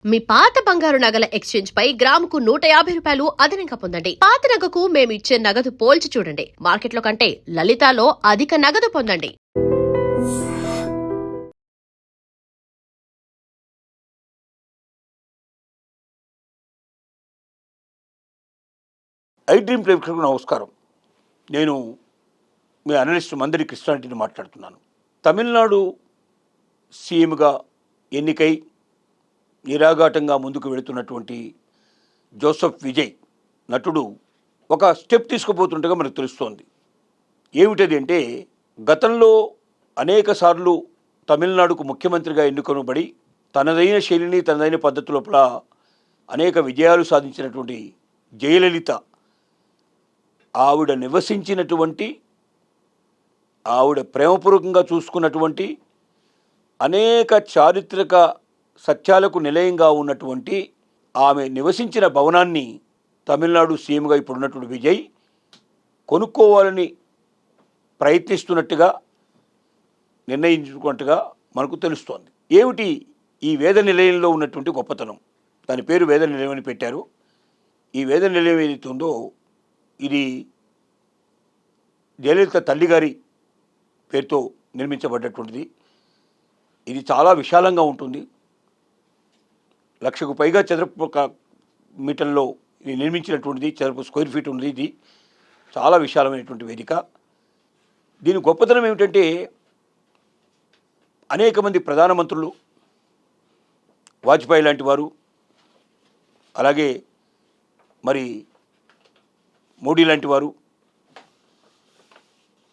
మీ పాత బంగారు నగల ఎక్స్చేంజ్ పై గ్రాముకు 150 రూపాయలు అదనంగా పొందండి. పాత నగకు మేము ఇచ్చే నగదు పోల్చి చూడండి. మార్కెట్లో కంటే లలితాలో అధిక నగదు పొందండి. ఐ డ్రీమ్ ప్రేక్షకులకు నమస్కారం. నేను మీ అనలిస్ట్ మందరి కృష్ణారెడ్డిని మాట్లాడుతున్నాను. తమిళనాడు సీఎంగా ఎన్నికై నిరాఘాటంగా ముందుకు వెళుతున్నటువంటి జోసెఫ్ విజయ్ నటుడు ఒక స్టెప్ తీసుకుపోతుండగా మనకు తెలుస్తోంది. ఏమిటది అంటే, గతంలో అనేక సార్లు తమిళనాడుకు ముఖ్యమంత్రిగా ఎన్నుకొనబడి తనదైన శైలిని తనదైన పద్ధతి లోపల అనేక విజయాలు సాధించినటువంటి జయలలిత ఆవిడ నివసించినటువంటి, ఆవిడ ప్రేమపూర్వకంగా చూసుకున్నటువంటి, అనేక చారిత్రక సత్యాలకు నిలయంగా ఉన్నటువంటి ఆమె నివసించిన భవనాన్ని తమిళనాడు సీఎంగా ఇప్పుడున్నటువంటి విజయ్ కొనుక్కోవాలని ప్రయత్నిస్తున్నట్టుగా నిర్ణయించుకున్నట్టుగా మనకు తెలుస్తోంది. ఏమిటి ఈ వేద నిలయంలో ఉన్నటువంటి గొప్పతనం? దాని పేరు వేద నిలయం అని పెట్టారు. ఈ వేద నిలయం ఏదైతే ఉందో ఇది జయలలిత తల్లిగారి పేరుతో నిర్మించబడ్డటువంటిది. ఇది చాలా విశాలంగా ఉంటుంది. 1,00,000కు పైగా చదరపు మీటర్లో ఇది నిర్మించినటువంటిది, చదరపు స్క్వేర్ ఫీట్ ఉంది. ఇది చాలా విశాలమైనటువంటి వేదిక. దీని గొప్పతనం ఏమిటంటే, అనేక మంది ప్రధానమంత్రులు, వాజ్పేయి లాంటి వారు, అలాగే మరి మోడీ లాంటి వారు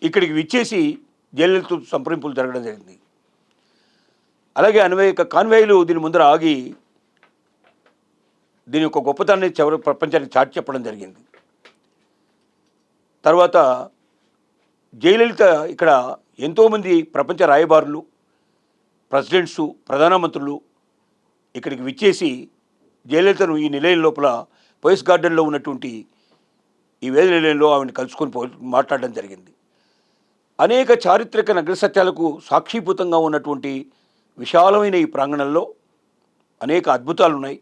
ఇక్కడికి విచ్చేసి జయలలిత సంప్రదింపులు జరగడం జరిగింది. అలాగే అనేక కాన్వాయ్లు దీని ముందర ఆగి దీని యొక్క గొప్పతనాన్ని ప్రపంచానికి చాటి చెప్పడం జరిగింది. తర్వాత జయలలిత ఇక్కడ ఎంతోమంది ప్రపంచ రాయబారులు, ప్రెసిడెంట్సు, ప్రధానమంత్రులు ఇక్కడికి విచ్చేసి జయలలితను ఈ నిలయం లోపల పోయిస్ గార్డెన్లో ఉన్నటువంటి ఈ వేద నిలయంలో ఆమెను కలుసుకొని మాట్లాడడం జరిగింది. అనేక చారిత్రక నగర సత్యాలకు సాక్షీభూతంగా ఉన్నటువంటి విశాలమైన ఈ ప్రాంగణంలో అనేక అద్భుతాలు ఉన్నాయి.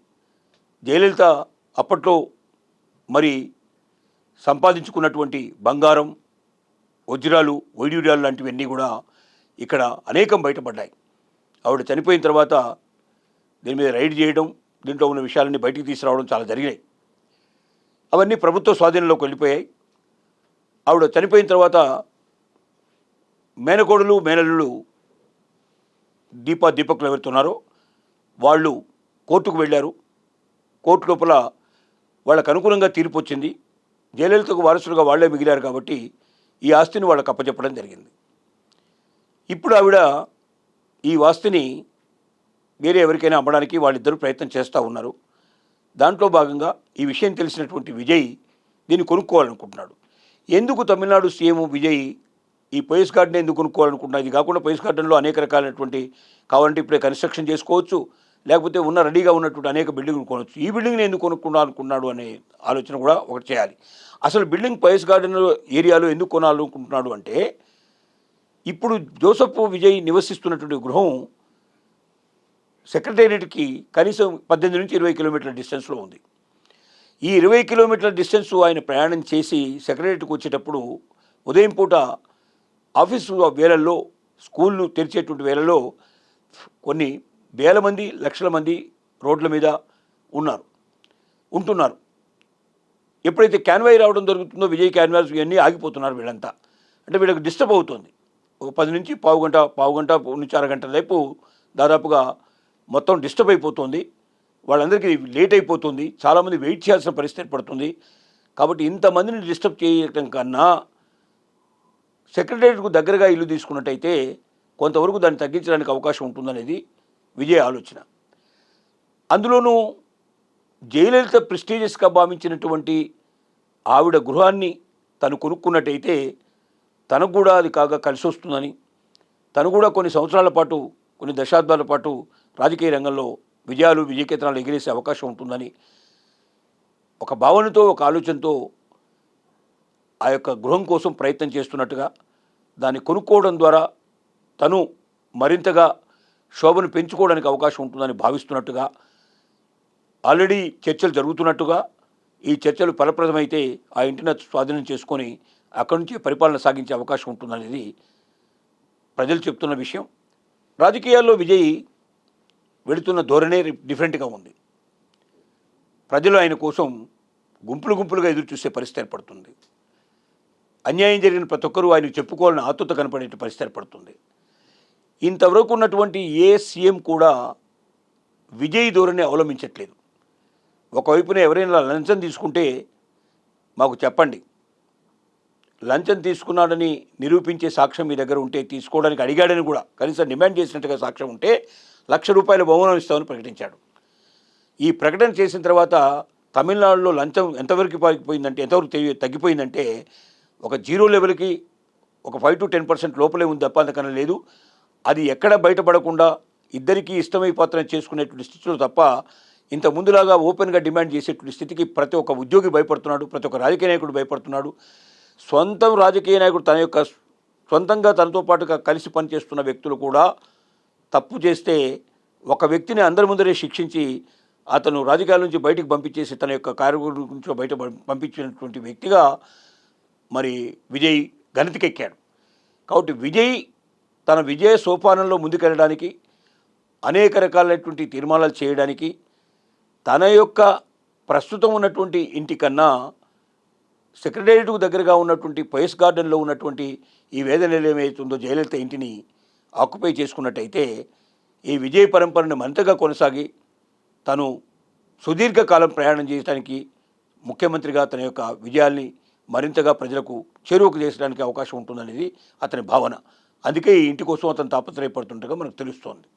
జయలలిత అప్పట్లో మరి సంపాదించుకున్నటువంటి బంగారం, వజ్రాలు, వైడ్యూర్యాలు లాంటివన్నీ కూడా ఇక్కడ అనేకం బయటపడ్డాయి. ఆవిడ చనిపోయిన తర్వాత దీని మీద రైడ్ చేయడం, దీంట్లో ఉన్న విషయాలన్నీ బయటికి తీసుకురావడం చాలా జరిగినాయి. అవన్నీ ప్రభుత్వ స్వాధీనంలోకి వెళ్ళిపోయాయి. ఆవిడ చనిపోయిన తర్వాత మేనకోడలు, మేనల్లుడు దీపక్లు ఎవరుతున్నారో వాళ్ళు కోర్టుకు వెళ్ళారు. కోర్టు లోపల వాళ్ళకు అనుకూలంగా తీర్పు వచ్చింది. జయలలితకు వారసులుగా వాళ్లే మిగిలారు కాబట్టి ఈ ఆస్తిని వాళ్ళకు అప్పచెప్పడం జరిగింది. ఇప్పుడు ఆవిడ ఈ ఆస్తిని వేరే ఎవరికైనా అమ్మడానికి వాళ్ళిద్దరూ ప్రయత్నం చేస్తూ ఉన్నారు. దాంట్లో భాగంగా ఈ విషయం తెలిసినటువంటి విజయ్ దీన్ని కొనుక్కోవాలనుకుంటున్నాడు. ఎందుకు తమిళనాడు సీఎం విజయ్ ఈ పోయిస్ గార్డెన్ ఎందుకు కొనుక్కోవాలనుకుంటున్నాడు? ఇది కాకుండా పోయిస్ గార్డెన్లో అనేక రకాలైనటువంటి కావాలంటే ఇప్పుడే కన్స్ట్రక్షన్ చేసుకోవచ్చు, లేకపోతే రెడీగా ఉన్నటువంటి అనేక బిల్డింగ్లు కొనవచ్చు. ఈ బిల్డింగ్ని ఎందుకు కొనుక్కున్నాడు అనే ఆలోచన కూడా ఒకటి చేయాలి. అసలు బిల్డింగ్ పోయిస్ గార్డెన్ ఏరియాలో ఎందుకు కొనాలనుకుంటున్నాడు అంటే, ఇప్పుడు జోసెఫ్ విజయ్ నివసిస్తున్నటువంటి గృహం సెక్రటేరియట్కి కనీసం 18 నుంచి 20 కిలోమీటర్ల డిస్టెన్స్లో ఉంది. ఈ 20 కిలోమీటర్ల డిస్టెన్స్ ఆయన ప్రయాణం చేసి సెక్రటేరియట్కి వచ్చేటప్పుడు ఉదయం పూట ఆఫీసు వేళల్లో, స్కూళ్ళు తెరిచేటువంటి వేళల్లో కొన్ని వేల మంది, లక్షల మంది రోడ్ల మీద ఉంటున్నారు. ఎప్పుడైతే క్యాన్వాయ్ రావడం జరుగుతుందో, విజయ్ క్యాన్వాస్ ఇవన్నీ ఆగిపోతున్నారు వీళ్ళంతా. అంటే వీళ్ళకి డిస్టర్బ్ అవుతుంది. ఒక 10 నుంచి పావు గంట నుంచి అరగంట వైపు దాదాపుగా మొత్తం డిస్టర్బ్ అయిపోతుంది. వాళ్ళందరికీ లేట్ అయిపోతుంది. చాలామంది వెయిట్ చేయాల్సిన పరిస్థితి పడుతుంది. కాబట్టి ఇంతమందిని డిస్టర్బ్ చేయడం కన్నా సెక్రటేరియట్కు దగ్గరగా ఇల్లు తీసుకున్నట్టయితే కొంతవరకు దాన్ని తగ్గించడానికి అవకాశం ఉంటుందనేది విజయ్ ఆలోచన. అందులోనూ జయలలిత ప్రెస్టీజియస్గా భావించినటువంటి ఆవిడ గృహాన్ని తను కొనుక్కున్నట్టయితే తనకు కూడా అది కాగా కలిసి వస్తుందని, తను కూడా కొన్ని సంవత్సరాల పాటు, కొన్ని దశాబ్దాల పాటు రాజకీయ రంగంలో విజయకేతనాలు ఎగిరేసే అవకాశం ఉంటుందని ఒక భావనతో, ఒక ఆలోచనతో ఆ యొక్క గృహం కోసం ప్రయత్నం చేస్తున్నట్టుగా, దాన్ని కొనుక్కోవడం ద్వారా తను మరింతగా శోభను పెంచుకోవడానికి అవకాశం ఉంటుందని భావిస్తున్నట్టుగా ఆల్రెడీ చర్చలు జరుగుతున్నట్టుగా ఈ చర్చలు ఫలప్రదమైతే ఆ ఇంటిని స్వాధీనం చేసుకొని అక్కడి నుంచి పరిపాలన సాగించే అవకాశం ఉంటుందనేది ప్రజలు చెప్తున్న విషయం. రాజకీయాల్లో విజయ్ వెళుతున్న ధోరణే డిఫరెంట్గా ఉంది. ప్రజలు ఆయన కోసం గుంపులుగా ఎదురు చూసే పరిస్థితి ఏర్పడుతుంది. అన్యాయం జరిగిన ప్రతి ఒక్కరూ ఆయన చెప్పుకోవాలని ఆతృత కనపడే పరిస్థితి ఏర్పడుతుంది. ఇంతవరకు ఉన్నటువంటి ఏ సీఎం కూడా విజయ్ ధోరణి అవలంబించట్లేదు. ఒకవైపున ఎవరైనా లంచం తీసుకుంటే మాకు చెప్పండి, లంచం తీసుకున్నాడని నిరూపించే సాక్ష్యం మీ దగ్గర ఉంటే, తీసుకోవడానికి అడిగాడని కూడా కనీసం డిమాండ్ చేసినట్టుగా సాక్ష్యం ఉంటే ₹1,00,000 బహుమానం ఇస్తామని ప్రకటించాడు. ఈ ప్రకటన చేసిన తర్వాత తమిళనాడులో లంచం ఎంతవరకు తగ్గిపోయిందంటే ఒక జీరో లెవెల్కి ఒక 5 to 10% లోపలే ఉంది తప్ప అంతకన్నా లేదు. అది ఎక్కడ బయటపడకుండా ఇద్దరికీ ఇష్టమైపాత్రం చేసుకునేటువంటి స్థితిలో తప్ప ఇంత ముందులాగా ఓపెన్గా డిమాండ్ చేసేటువంటి స్థితికి ప్రతి ఒక్క ఉద్యోగి భయపడుతున్నాడు, ప్రతి ఒక్క రాజకీయ నాయకుడు భయపడుతున్నాడు. సొంతం రాజకీయ నాయకుడు సొంతంగా తనతో పాటుగా కలిసి పనిచేస్తున్న వ్యక్తులు కూడా తప్పు చేస్తే ఒక వ్యక్తిని అందరి ముందరే శిక్షించి అతను రాజకీయాల నుంచి బయటికి పంపించేసి తన యొక్క కార్యక్రమం నుంచి బయట పంపించినటువంటి వ్యక్తిగా మరి విజయ్ గణతికెక్కాడు. కాబట్టి విజయ్ తన విజయ సోపానంలో ముందుకెళ్ళడానికి, అనేక రకాలైనటువంటి తీర్మానాలు చేయడానికి, తన యొక్క ప్రస్తుతం ఉన్నటువంటి ఇంటి కన్నా సెక్రటేరియట్కు దగ్గరగా ఉన్నటువంటి పయస్ గార్డెన్లో ఉన్నటువంటి ఈ వేద నిలయం ఏదైతుందో జయలలిత ఇంటిని ఆక్యుపై చేసుకున్నట్టయితే ఈ విజయ పరంపరను మరింతగా కొనసాగి తను సుదీర్ఘకాలం ప్రయాణం చేయడానికి, ముఖ్యమంత్రిగా తన యొక్క విజయాల్ని మరింతగా ప్రజలకు చేరువకు చేసడానికి అవకాశం ఉంటుందనేది అతని భావన. అందుకే ఈ ఇంటి కోసం అతను తాపత్రయపడుతుండగా మనకు తెలుస్తోంది.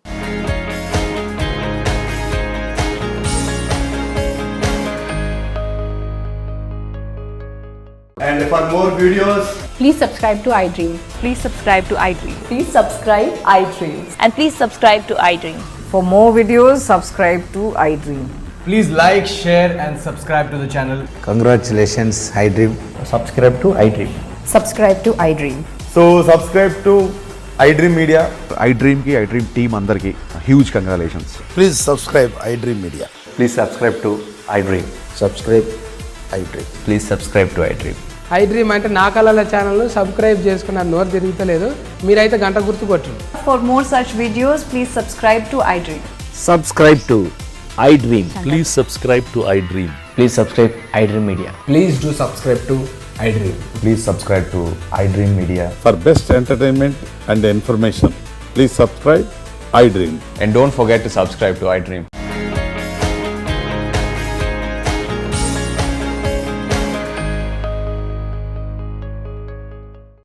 And for more videos, please subscribe to iDream. Please subscribe to iDream. Please subscribe iDream. And please subscribe to iDream. For more videos, subscribe to iDream. please like, share and subscribe to the channel. Congratulations, iDream. Subscribe to iDream. Subscribe to iDream. So subscribe to iDream Media. iDream ki iDream team andarki huge congratulations. Please subscribe iDream Media. Please subscribe to iDream. Subscribe iDream. Please subscribe to iDream. iDream అంటే నా కళల ఛానల్ను subscribe చేసుకున్నారు, నోరు తిరుగుతలేదు. మీరైతే గంట గుర్తు కొట్టండి. For more such videos, please subscribe to iDream. Subscribe to iDream. Please subscribe to iDream. Please subscribe iDream Media. Please do subscribe to iDream. Please subscribe to iDream Media. For best entertainment and information, please subscribe iDream. And don't forget to subscribe to iDream.